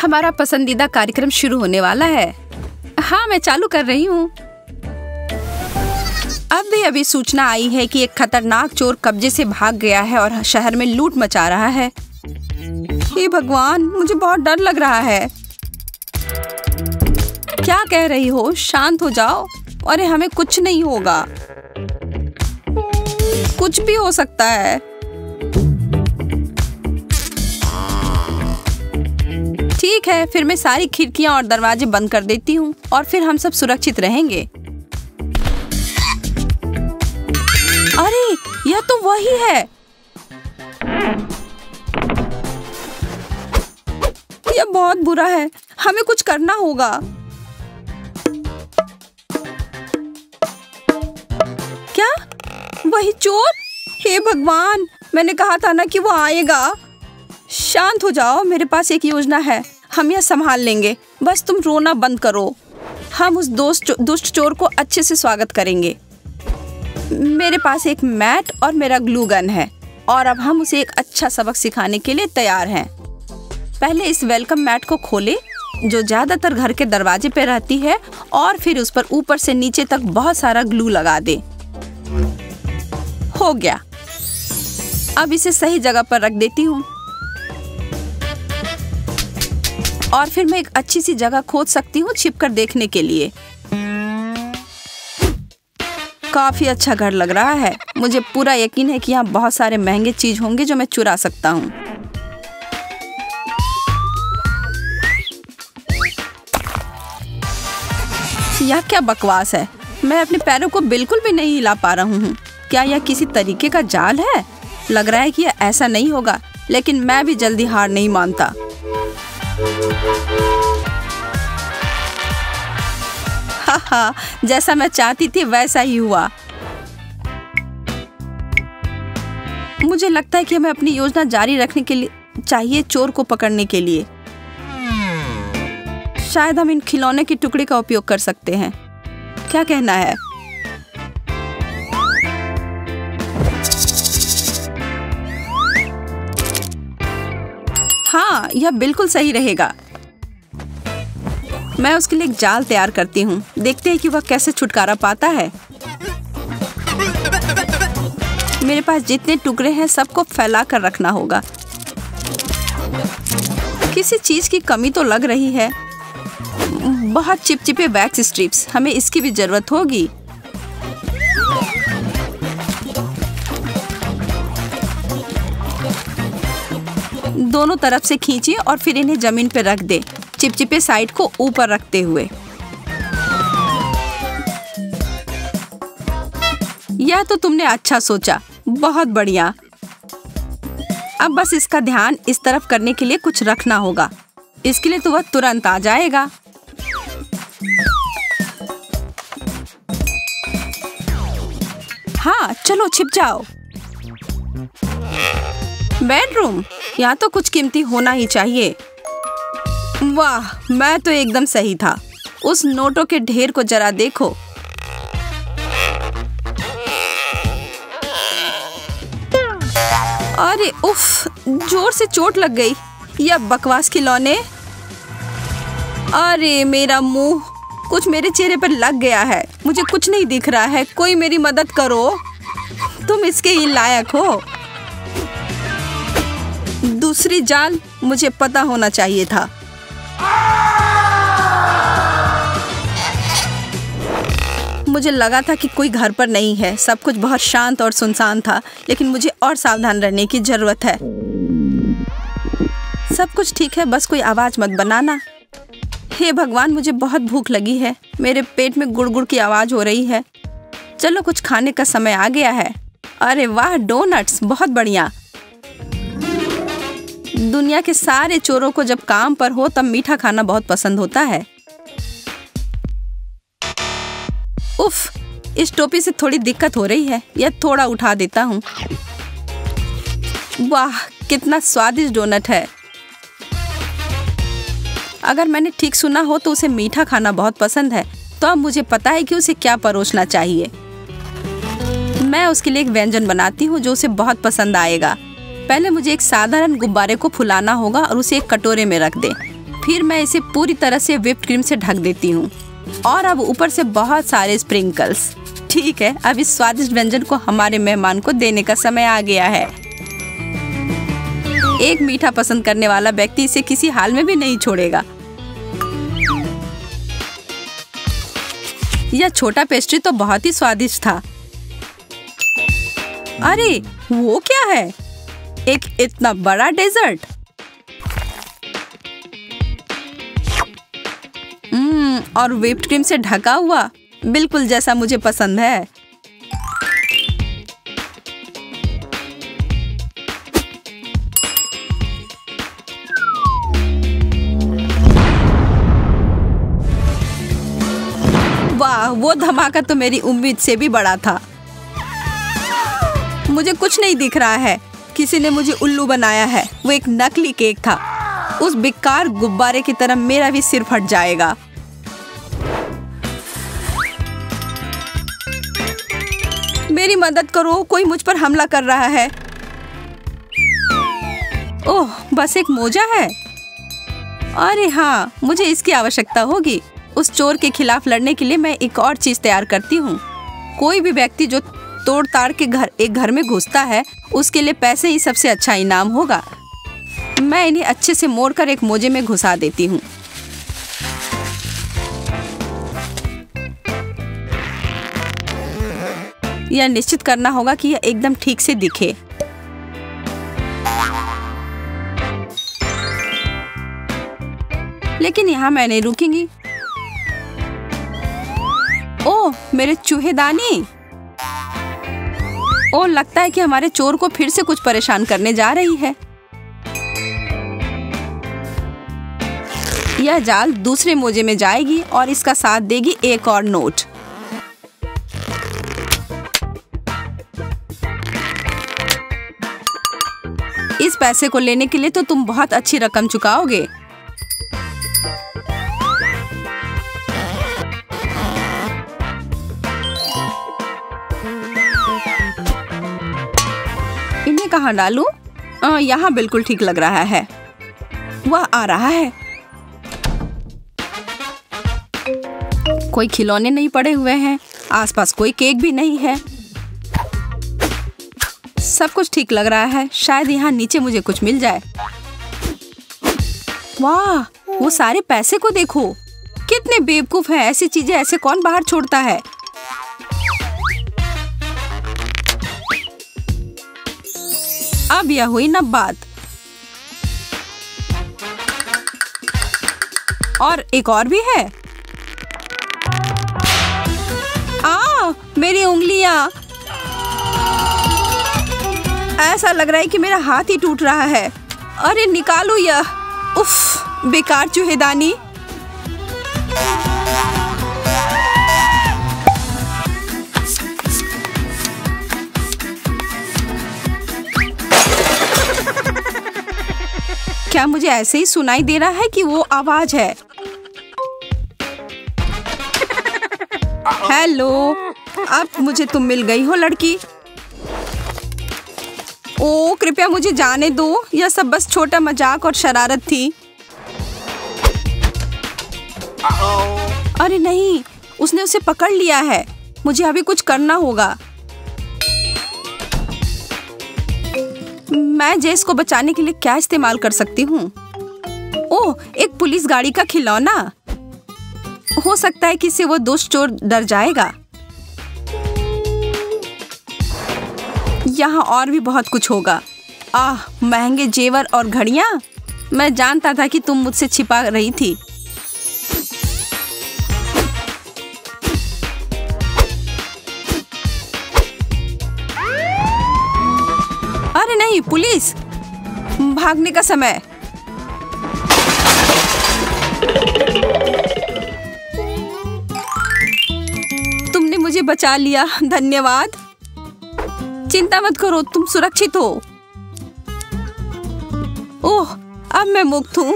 हमारा पसंदीदा कार्यक्रम शुरू होने वाला है। हाँ, मैं चालू कर रही हूँ। अभी सूचना आई है कि एक खतरनाक चोर कब्जे से भाग गया है और शहर में लूट मचा रहा है। हे भगवान, मुझे बहुत डर लग रहा है। क्या कह रही हो? शांत हो जाओ। अरे हमें कुछ नहीं होगा। कुछ भी हो सकता है। ठीक है, फिर मैं सारी खिड़कियां और दरवाजे बंद कर देती हूँ और फिर हम सब सुरक्षित रहेंगे। अरे यह तो वही है। यह बहुत बुरा है। हमें कुछ करना होगा। क्या? वही चोर? हे भगवान, मैंने कहा था ना कि वो आएगा। शांत हो जाओ, मेरे पास एक योजना है। हम यह संभाल लेंगे। बस तुम रोना बंद करो। हम उस दुष्ट चोर को अच्छे से स्वागत करेंगे। मेरे पास एक मैट और मेरा ग्लू गन है और अब हम उसे एक अच्छा सबक सिखाने के लिए तैयार हैं। पहले इस वेलकम मैट को खोले जो ज्यादातर घर के दरवाजे पे रहती है और फिर उस पर ऊपर से नीचे तक बहुत सारा ग्लू लगा दे। हो गया। अब इसे सही जगह पर रख देती हूँ और फिर मैं एक अच्छी सी जगह खोज सकती हूँ छिपकर देखने के लिए। काफी अच्छा घर लग रहा है। मुझे पूरा यकीन है कि यहाँ बहुत सारे महंगे चीज होंगे जो मैं चुरा सकता हूँ। यह क्या बकवास है? मैं अपने पैरों को बिल्कुल भी नहीं हिला पा रहा हूँ। क्या यह किसी तरीके का जाल है? लग रहा है कि यह ऐसा नहीं होगा, लेकिन मैं भी जल्दी हार नहीं मानता। हाँ, जैसा मैं चाहती थी वैसा ही हुआ। मुझे लगता है कि हमें अपनी योजना जारी रखने के लिए चाहिए चोर को पकड़ने के लिए। शायद हम इन खिलौने के टुकड़े का उपयोग कर सकते हैं। क्या कहना है? हाँ, यह बिल्कुल सही रहेगा। मैं उसके लिए एक जाल तैयार करती हूँ। देखते हैं कि वह कैसे छुटकारा पाता है। मेरे पास जितने टुकड़े हैं सबको फैला कर रखना होगा। किसी चीज की कमी तो लग रही है। बहुत चिपचिपे वैक्स स्ट्रिप्स, हमें इसकी भी जरूरत होगी। दोनों तरफ से खींचिए और फिर इन्हें जमीन पर रख दे, चिपचिपे साइड को ऊपर रखते हुए। यह तो तुमने अच्छा सोचा, बहुत बढ़िया। अब बस इसका ध्यान इस तरफ करने के लिए कुछ रखना होगा। इसके लिए तो वह तुरंत आ जाएगा। हाँ, चलो छिप जाओ। बेडरूम, यहाँ तो कुछ कीमती होना ही चाहिए। वाह, मैं तो एकदम सही था। उस नोटों के ढेर को जरा देखो। अरे उफ, जोर से चोट लग गई। यह बकवास खिलौने। अरे मेरा मुंह, कुछ मेरे चेहरे पर लग गया है। मुझे कुछ नहीं दिख रहा है। कोई मेरी मदद करो। तुम इसके ही लायक हो। दूसरी जाल, मुझे पता होना चाहिए था। मुझे लगा था कि कोई घर पर नहीं है। सब कुछ बहुत शांत और सुनसान था, लेकिन मुझे और सावधान रहने की जरूरत है। सब कुछ ठीक है, बस कोई आवाज मत बनाना। हे भगवान, मुझे बहुत भूख लगी है। मेरे पेट में गुड़गुड़ की आवाज हो रही है। चलो, कुछ खाने का समय आ गया है। अरे वाह, डोनट्स, बहुत बढ़िया। दुनिया के सारे चोरों को जब काम पर हो तब मीठा खाना बहुत पसंद होता है। उफ, इस टोपी से थोड़ी दिक्कत हो रही है। यह थोड़ा उठा देता हूँ। वाह, कितना स्वादिष्ट डोनट है। अगर मैंने ठीक सुना हो तो उसे मीठा खाना बहुत पसंद है, तो अब मुझे पता है कि उसे क्या परोसना चाहिए। मैं उसके लिए एक व्यंजन बनाती हूँ जो उसे बहुत पसंद आएगा। पहले मुझे एक साधारण गुब्बारे को फुलाना होगा और उसे एक कटोरे में रख दें। फिर मैं इसे पूरी तरह से व्हिप्ड क्रीम से ढक देती हूँ और अब ऊपर से बहुत सारे स्प्रिंकल्स। ठीक है, अब इस स्वादिष्ट व्यंजन को हमारे मेहमान को देने का समय आ गया है। एक मीठा पसंद करने वाला व्यक्ति इसे किसी हाल में भी नहीं छोड़ेगा। यह छोटा पेस्ट्री तो बहुत ही स्वादिष्ट था। अरे वो क्या है? एक इतना बड़ा डेजर्ट। और व्हिप्ड क्रीम से ढका हुआ, बिल्कुल जैसा मुझे पसंद है। वाह, वो धमाका तो मेरी उम्मीद से भी बड़ा था। मुझे कुछ नहीं दिख रहा है। किसी ने मुझे उल्लू बनाया है। वो एक नकली केक था। उस बेकार गुब्बारे की तरह मेरा भी सिर फट जाएगा। मेरी मदद करो, कोई मुझ पर हमला कर रहा है। ओह, बस एक मोजा है। अरे हाँ, मुझे इसकी आवश्यकता होगी। उस चोर के खिलाफ लड़ने के लिए मैं एक और चीज तैयार करती हूँ। कोई भी व्यक्ति जो तोड़ ताड़ के एक घर में घुसता है, उसके लिए पैसे ही सबसे अच्छा इनाम होगा। मैं इन्हें अच्छे से मोड़कर एक मोजे में घुसा देती हूँ। यह निश्चित करना होगा कि यह एकदम ठीक से दिखे। लेकिन यहाँ मैं नहीं रुकूंगी। ओह, मेरे चूहेदानी। ओह, लगता है कि हमारे चोर को फिर से कुछ परेशान करने जा रही है। यह जाल दूसरे मोजे में जाएगी और इसका साथ देगी एक और नोट। इस पैसे को लेने के लिए तो तुम बहुत अच्छी रकम चुकाओगे। इन्हें कहाँ डालूं? यहाँ बिल्कुल ठीक लग रहा है। वह आ रहा है। कोई खिलौने नहीं पड़े हुए हैं। आसपास कोई केक भी नहीं है। सब कुछ ठीक लग रहा है। शायद यहाँ नीचे मुझे कुछ मिल जाए। वाह, वो सारे पैसे को देखो। कितने बेवकूफ हैं। ऐसी चीजें ऐसे कौन बाहर छोड़ता है? अब यह हुई ना बात। और एक और भी है। मेरी उंगलियां। ऐसा लग रहा है कि मेरा हाथ ही टूट रहा है। अरे निकालो यह। उफ, बेकार चूहेदानी। क्या मुझे ऐसे ही सुनाई दे रहा है कि वो आवाज है? हेलो, अब मुझे तुम मिल गई हो लड़की। ओ, कृपया मुझे जाने दो। यह सब बस छोटा मजाक और शरारत थी। अरे नहीं, उसने उसे पकड़ लिया है। मुझे अभी कुछ करना होगा। मैं जेस को बचाने के लिए क्या इस्तेमाल कर सकती हूँ? ओह, एक पुलिस गाड़ी का खिलौना। हो सकता है कि इससे वो दुष्ट चोर डर जाएगा। यहाँ और भी बहुत कुछ होगा। महंगे जेवर और घड़ियाँ। मैं जानता था कि तुम मुझसे छिपा रही थी। अरे नहीं, पुलिस! भागने का समय। तुमने मुझे बचा लिया, धन्यवाद। चिंता मत करो, तुम सुरक्षित हो। ओह, अब मैं मुक्त हूँ।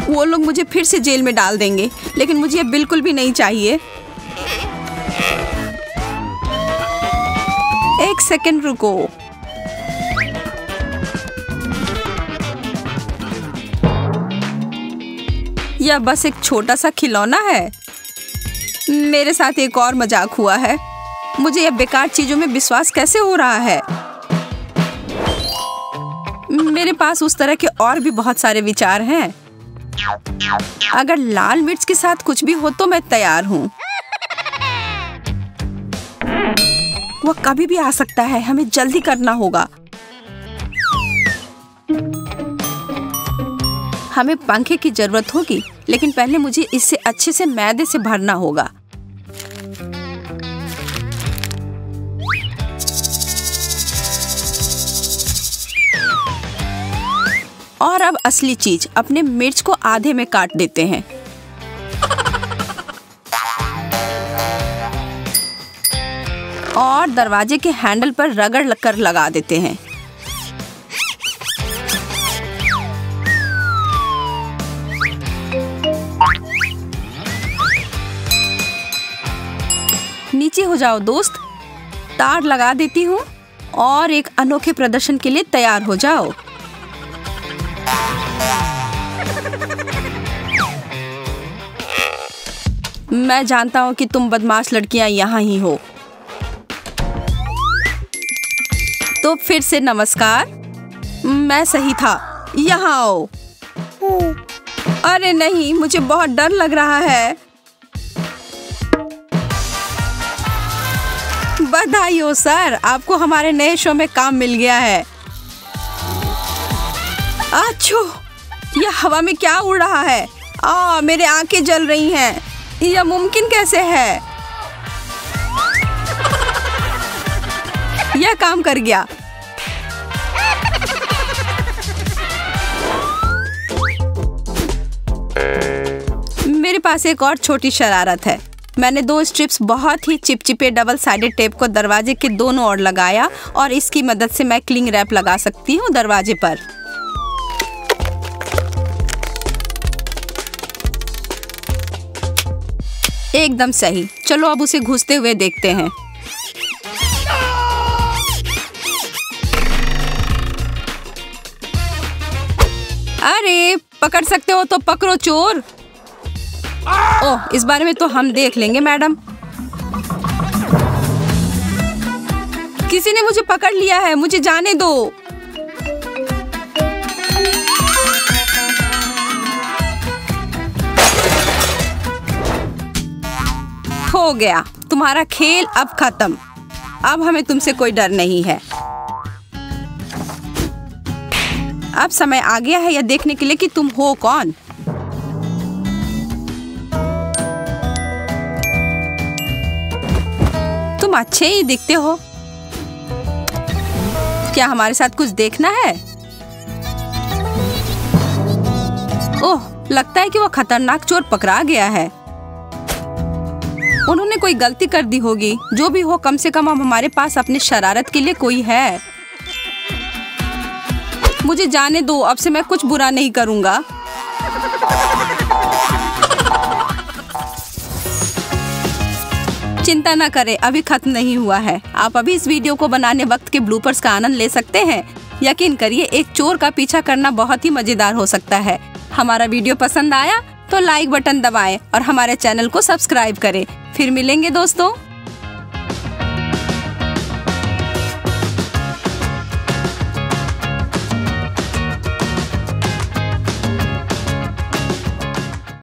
वो लोग मुझे फिर से जेल में डाल देंगे, लेकिन मुझे ये बिल्कुल भी नहीं चाहिए। एक सेकंड रुको। यह बस एक छोटा सा खिलौना है। मेरे साथ एक और मजाक हुआ है। मुझे यह बेकार चीजों में विश्वास कैसे हो रहा है। मेरे पास उस तरह के और भी बहुत सारे विचार हैं। अगर लाल मिर्च के साथ कुछ भी हो तो मैं तैयार हूँ। वो कभी भी आ सकता है, हमें जल्दी करना होगा। हमें पंखे की जरूरत होगी, लेकिन पहले मुझे इसे अच्छे से मैदे से भरना होगा। और अब असली चीज, अपने मिर्च को आधे में काट देते हैं। और दरवाजे के हैंडल पर रगड़ कर लगा देते हैं। नीचे हो जाओ दोस्त। तार लगा देती हूँ और एक अनोखे प्रदर्शन के लिए तैयार हो जाओ। मैं जानता हूँ कि तुम बदमाश लड़कियां यहाँ ही हो। तो फिर से नमस्कार। मैं सही था, यहाँ आओ। अरे नहीं, मुझे बहुत डर लग रहा है। बधाई हो सर, आपको हमारे नए शो में काम मिल गया है। आछू, यह हवा में क्या उड़ रहा है? मेरे आंखें जल रही हैं। यह मुमकिन कैसे है? यह काम कर गया। मेरे पास एक और छोटी शरारत है। मैंने 2 स्ट्रिप्स बहुत ही चिपचिपे डबल साइडेड टेप को दरवाजे के दोनों ओर लगाया और इसकी मदद से मैं क्लिंग रैप लगा सकती हूँ दरवाजे पर। एकदम सही। चलो अब उसे घुसते हुए देखते हैं। अरे पकड़ सकते हो तो पकड़ो चोर। ओह, इस बारे में तो हम देख लेंगे मैडम। किसी ने मुझे पकड़ लिया है, मुझे जाने दो। हो गया, तुम्हारा खेल अब खत्म। अब हमें तुमसे कोई डर नहीं है। अब समय आ गया है यह देखने के लिए कि तुम हो कौन। तुम अच्छे ही दिखते हो। क्या हमारे साथ कुछ देखना है? ओह, लगता है कि वो खतरनाक चोर पकड़ा गया है। उन्होंने कोई गलती कर दी होगी। जो भी हो, कम से कम अब हमारे पास अपनी शरारत के लिए कोई है। मुझे जाने दो, अब से मैं कुछ बुरा नहीं करूंगा। चिंता ना करें, अभी खत्म नहीं हुआ है। आप अभी इस वीडियो को बनाने वक्त के ब्लूपर्स का आनंद ले सकते हैं। यकीन करिए, एक चोर का पीछा करना बहुत ही मजेदार हो सकता है। हमारा वीडियो पसंद आया तो लाइक बटन दबाएं और हमारे चैनल को सब्सक्राइब करें। फिर मिलेंगे दोस्तों।